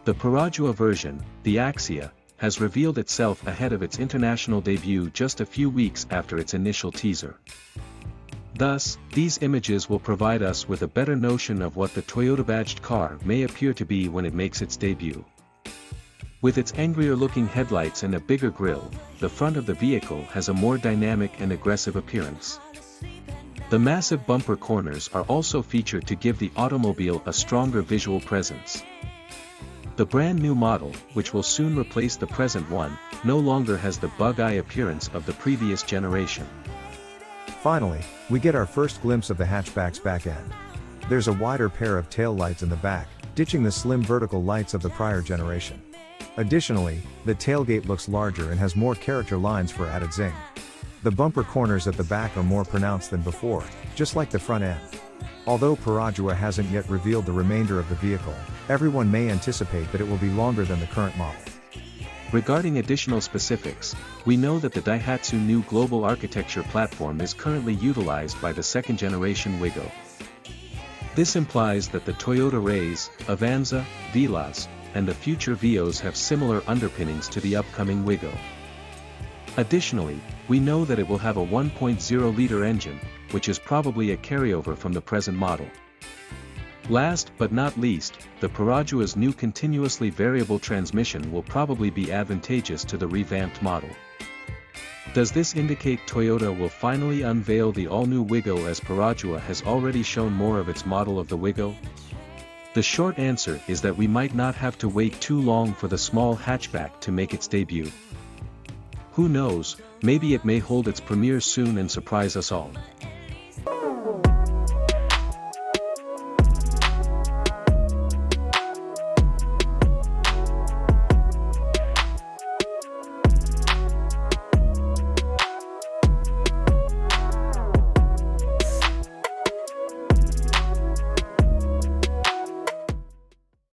The Perodua version, the Axia, has revealed itself ahead of its international debut just a few weeks after its initial teaser. Thus, these images will provide us with a better notion of what the Toyota-badged car may appear to be when it makes its debut. With its angrier-looking headlights and a bigger grille, the front of the vehicle has a more dynamic and aggressive appearance. The massive bumper corners are also featured to give the automobile a stronger visual presence. The brand new model, which will soon replace the present one, no longer has the bug-eye appearance of the previous generation. Finally, we get our first glimpse of the hatchback's back end. There's a wider pair of tail lights in the back, ditching the slim vertical lights of the prior generation. Additionally, the tailgate looks larger and has more character lines for added zing. The bumper corners at the back are more pronounced than before, just like the front end. Although Perodua hasn't yet revealed the remainder of the vehicle, everyone may anticipate that it will be longer than the current model. Regarding additional specifics, we know that the Daihatsu new global architecture platform is currently utilized by the second-generation Wigo. This implies that the Toyota Rays, Avanza, Veloz, and the future Vios have similar underpinnings to the upcoming Wigo. Additionally, we know that it will have a 1.0-liter engine, which is probably a carryover from the present model. Last but not least, the Perodua's new continuously variable transmission will probably be advantageous to the revamped model. Does this indicate Toyota will finally unveil the all-new Wigo as Perodua has already shown more of its model of the Wigo? The short answer is that we might not have to wait too long for the small hatchback to make its debut. Who knows, maybe it may hold its premiere soon and surprise us all.